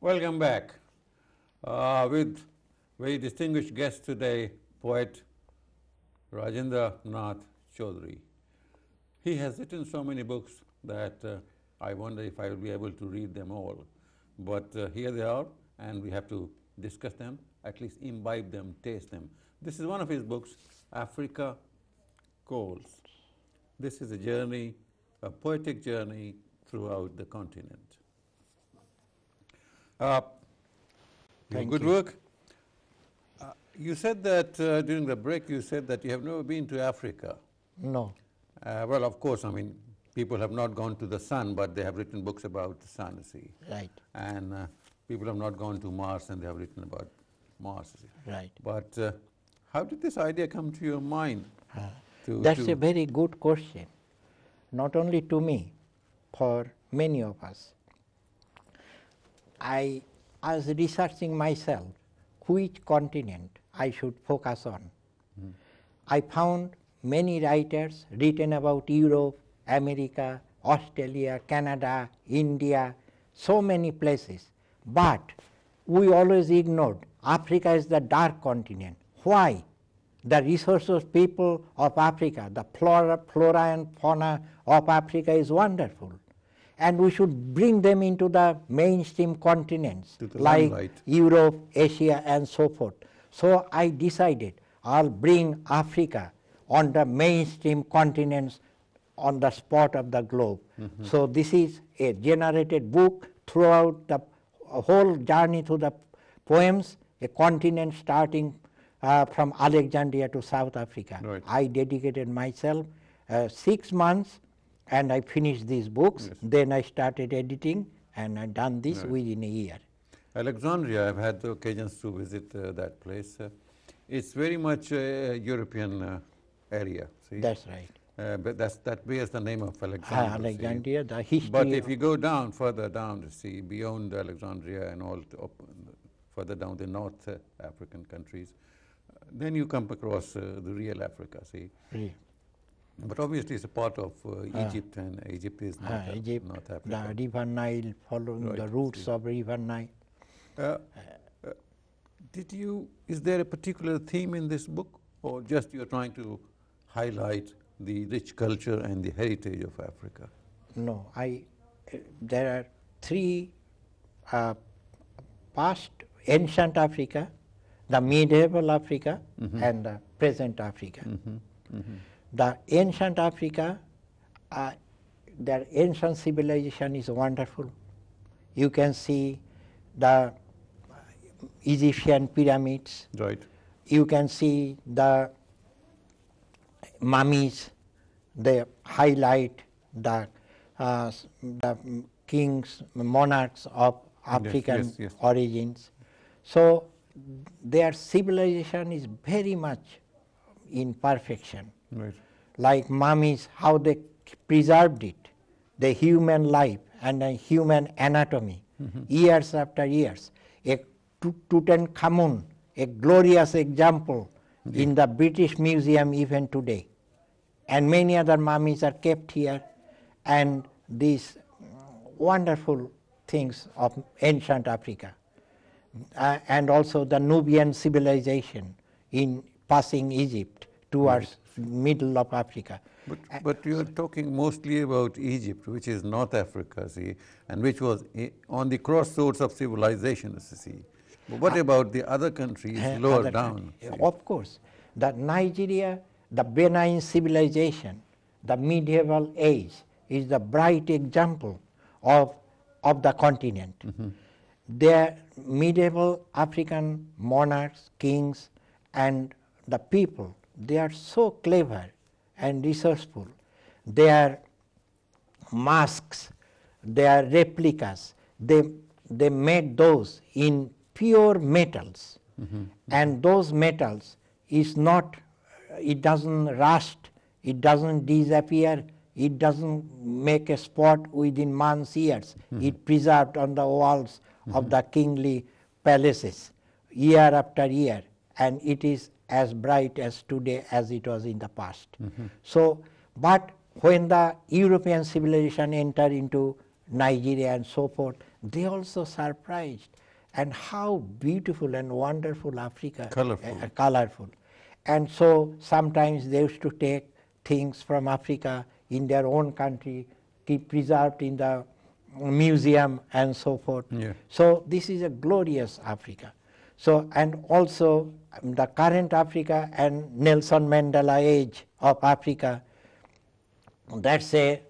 Welcome back. With very distinguished guest today, poet Brajendra Nath Chaudhuri. He has written so many books that I wonder if I will be able to read them all. But here they are, and we have to discuss them, at least imbibe them, taste them. This is one of his books, Africa Calls. This is a journey, a poetic journey throughout the continent. Good work. You said that during the break, you said that you have never been to Africa. No. Well, of course, I mean, people have not gone to the sun, but they have written books about the sun, see. Right. And people have not gone to Mars, and they have written about Mars, see. Right. But how did this idea come to your mind? That's a very good question, not only to me, for many of us. I was researching myself which continent I should focus on. I found many writers written about Europe, America, Australia, Canada, India, so many places. But we always ignored Africa is the dark continent. Why? The resources people of Africa, the flora and fauna of Africa is wonderful. And we should bring them into the mainstream continents like limelight. Europe, Asia, and so forth. So I decided I'll bring Africa on the mainstream continents on the spot of the globe. So this is a generated book throughout the whole journey through the poems, a continent starting from Alexandria to South Africa. Right. I dedicated myself 6 months and I finished these books. Yes. Then I started editing and I done this within a year. Alexandria, I've had the occasions to visit that place. It's very much a European area, see. That's right. But that bears the name of Alexandria. Alexandria, the history. But if you go down, further down to see, beyond Alexandria and all, further down the North African countries, then you come across the real Africa, see. Really. But obviously it's a part of Egypt, and Egypt is not Egypt, North Africa. the River Nile, following the roots of River Nile. Is there a particular theme in this book, or just you're trying to highlight the rich culture and the heritage of Africa? No, there are three past ancient Africa, the medieval Africa, and the present Africa. The ancient Africa, their ancient civilization is wonderful. You can see the Egyptian pyramids. Right. You can see the mummies. They highlight the kings, monarchs of African yes. origins. So their civilization is very much in perfection. Right. Like mummies, how they preserved it, the human life and the human anatomy, years after years. A Tutankhamun, a glorious example in the British Museum even today. And many other mummies are kept here, and these wonderful things of ancient Africa. And also the Nubian civilization in passing Egypt towards middle of Africa. But you're talking mostly about Egypt, which is North Africa, see, and which was on the crossroads of civilization, see. But what about the other countries lower down? Of course. The Nigeria, the Benin civilization, the medieval age is the bright example of the continent. Their medieval African monarchs, kings, and the people, they are so clever and resourceful. Their masks, their replicas, they made those in pure metals. And those metals is not, it doesn't rust, it doesn't disappear, it doesn't make a spot within months, years. It preserved on the walls of the kingly palaces year after year, and it is as bright as today as it was in the past. So, but when the European civilization entered into Nigeria and so forth, they also surprised. And how beautiful and wonderful Africa, Colorful. Colorful. And so sometimes they used to take things from Africa in their own country, keep preserved in the museum and so forth. Yeah. So this is a glorious Africa. So, and also the current Africa and Nelson Mandela age of Africa, that's a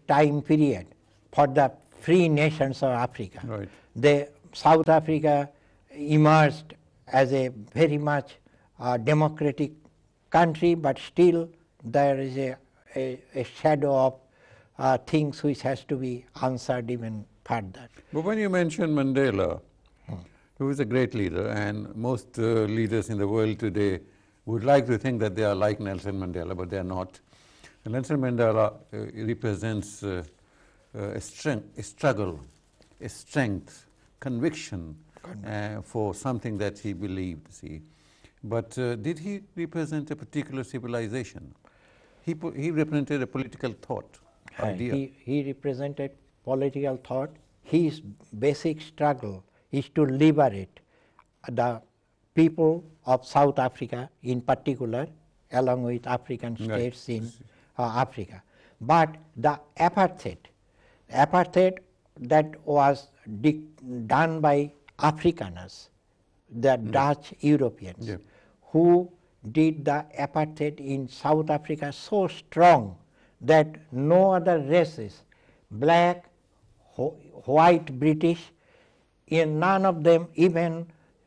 time period for the free nations of Africa. Right. South Africa emerged as a very much democratic country, but still there is a shadow of things which has to be answered even further. But when you mention Mandela, who is a great leader, and most leaders in the world today would like to think that they are like Nelson Mandela, but they are not. And Nelson Mandela represents a struggle, a strength, conviction for something that he believed, see. But did he represent a particular civilization? He represented a political thought, idea. He represented political thought. His basic struggle is to liberate the people of South Africa in particular, along with African states in Africa. But the apartheid that was done by Afrikaners, the Dutch Europeans, who did the apartheid in South Africa so strong that no other races, black, white, British, in none of them, even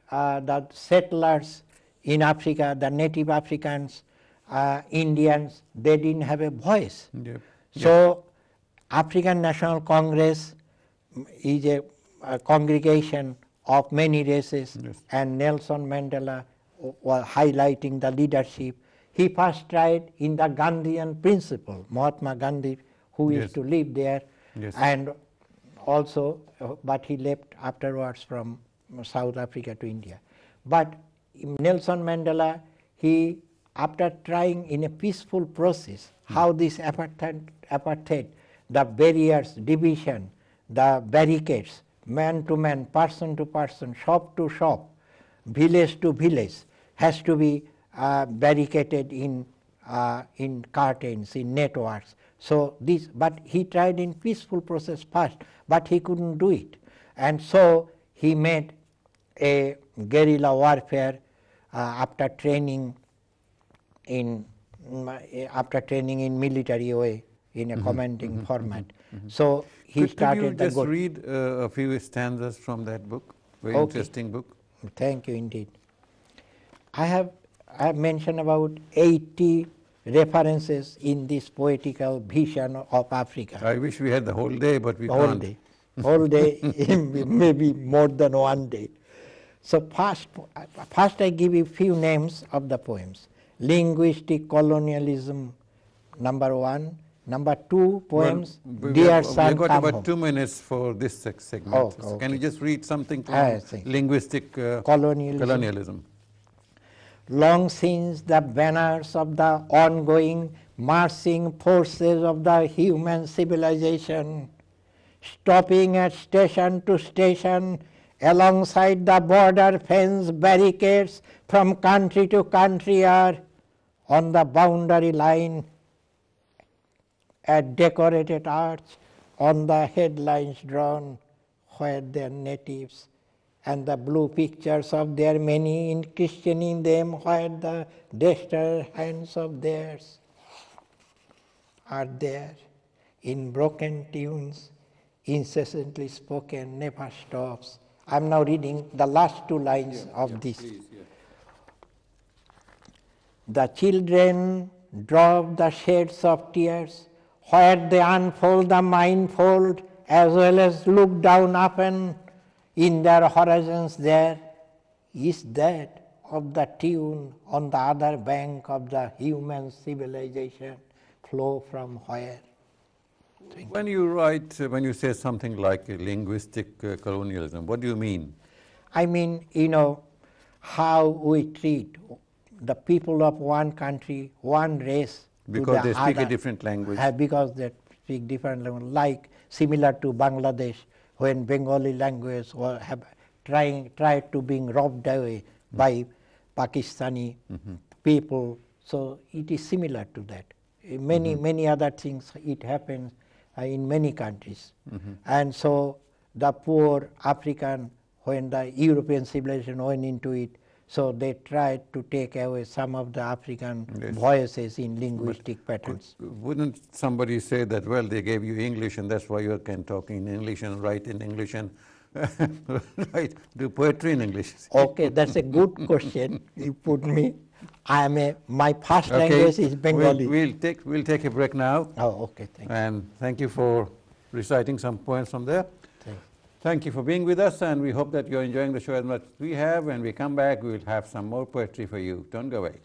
the settlers in Africa, the native Africans, Indians, they didn't have a voice. So African National Congress is a congregation of many races, and Nelson Mandela was highlighting the leadership. He first tried in the Gandhian principle, Mahatma Gandhi, who used to live there, and also, but he left afterwards from South Africa to India. But Nelson Mandela, he, after trying in a peaceful process, how this apartheid, the barriers, division, the barricades, man to man, person to person, shop to shop, village to village, has to be barricaded in curtains, in networks. So this, but he tried in peaceful process first, but he couldn't do it. And so he made a guerrilla warfare after training in military way, in a commanding format. So he started the. Could you just read a few stanzas from that book? Very interesting book. Thank you indeed. I have mentioned about 80 references in this poetical vision of Africa. I wish we had the whole day, but we whole can't. Day. Whole day, maybe more than one day. So first I give you few names of the poems. Linguistic colonialism, number 1. Number 2 poems, Dear Son, we've got Come about Home. 2 minutes for this segment. So can you just read something from linguistic colonialism? Long since the banners of the ongoing marching forces of the human civilization, stopping at station to station, alongside the border fence barricades from country to country are on the boundary line, a decorated arch on the headlines drawn where their natives, and the blue pictures of their many in christening them where the dexter hands of theirs are there in broken tunes, incessantly spoken, never stops. I'm now reading the last 2 lines of this. Please, The children drop the shades of tears where they unfold the mindfold as well as look down often in their horizons there is that of the tune on the other bank of the human civilization flow from where. When you write, when you say something like linguistic colonialism, what do you mean? I mean, how we treat the people of one country, one race, because to the they speak other, a different language. Because they speak different language, like similar to Bangladesh, when Bengali language tried to being robbed away by Pakistani people. So it is similar to that. Many other things it happens in many countries. And so the poor African, when the European civilization went into it, so they tried to take away some of the African voices in linguistic patterns. Wouldn't somebody say that, well, they gave you English and that's why you can talk in English and write in English and do poetry in English? Okay, that's a good question you put me. My first language is Bengali. We'll take a break now. Oh, okay, thank you. And thank you for reciting some poems from there. Thanks. Thank you for being with us, and we hope that you're enjoying the show as much as we have. When we come back, we'll have some more poetry for you. Don't go away.